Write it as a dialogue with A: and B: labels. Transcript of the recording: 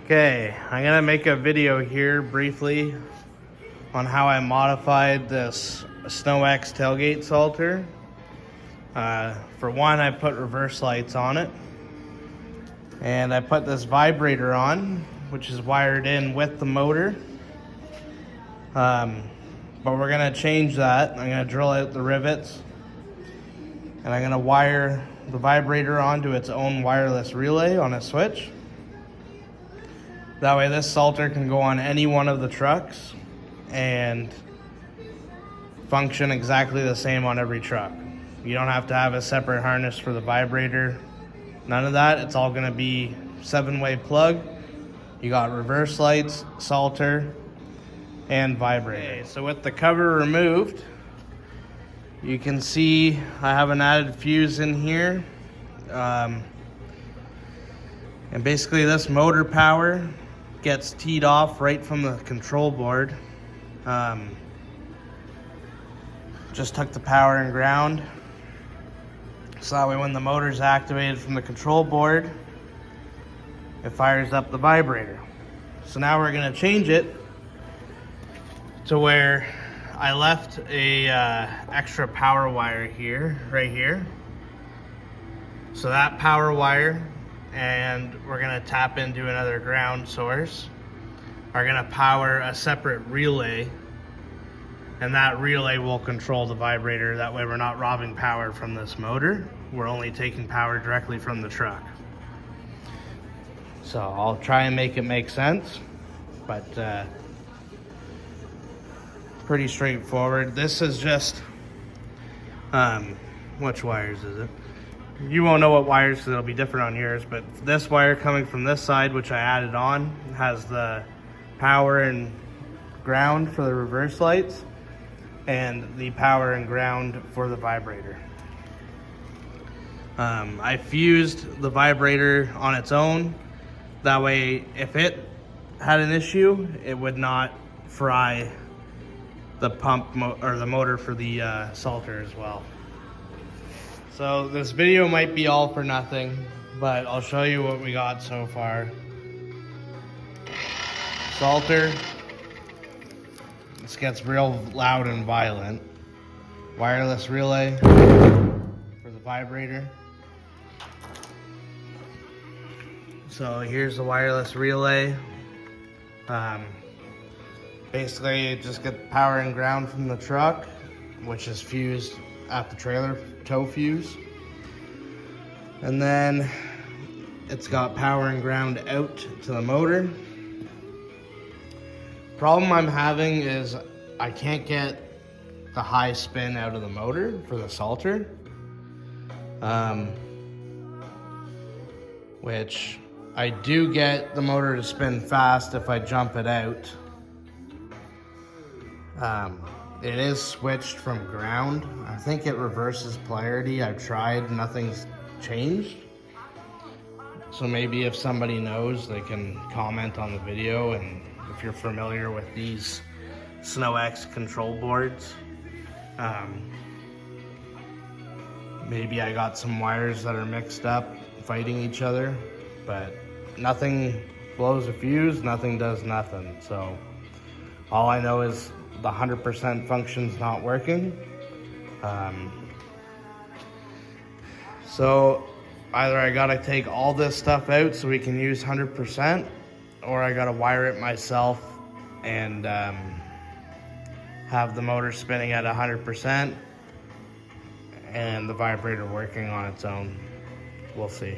A: Okay, I'm gonna make a video here briefly on how I modified this SnowX tailgate salter. For one, I put reverse lights on it, and I put this vibrator on, which is wired in with the motor. But we're gonna change that. I'm gonna drill out the rivets, and I'm gonna wire the vibrator onto its own wireless relay on a switch. That way this salter can go on any one of the trucks and function exactly the same on every truck. You don't have to have a separate harness for the vibrator. None of that. It's all gonna be 7-way plug. You got reverse lights, salter, and vibrator. Okay, so with the cover removed, you can see I have an added fuse in here. And basically this motor power gets teed off right from the control board. Just took the power and ground. So that way when the motor's activated from the control board, it fires up the vibrator. So now we're gonna change it to where I left a extra power wire here, right here. So that power wire, and we're gonna tap into another ground source, are gonna power a separate relay, and that relay will control the vibrator. That way we're not robbing power from this motor. We're only taking power directly from the truck. So I'll try and make it make sense, but pretty straightforward. This is just, which wires is it? You won't know what wires because it'll be different on yours, but this wire coming from this side, which I added on, has the power and ground for the reverse lights and the power and ground for the vibrator. I fused the vibrator on its own. That way, if it had an issue, it would not fry the pump or the motor for the salter as well. So this video might be all for nothing, but I'll show you what we got so far. Salter. This gets real loud and violent. Wireless relay for the vibrator. So here's the wireless relay. Basically, you just get power and ground from the truck, which is fused at the trailer, tow fuse. And then it's got power and ground out to the motor. Problem I'm having is I can't get the high spin out of the motor for the salter. Which I do get the motor to spin fast if I jump it out. It is switched from ground. I think it reverses polarity. I've tried, nothing's changed. So maybe if somebody knows, they can comment on the video, and if you're familiar with these SnowX control boards. Maybe I got some wires that are mixed up, fighting each other, but nothing blows a fuse, nothing does nothing. So all I know is the 100% function's not working. So either I gotta take all this stuff out so we can use 100%, or I gotta wire it myself and have the motor spinning at 100% and the vibrator working on its own. We'll see.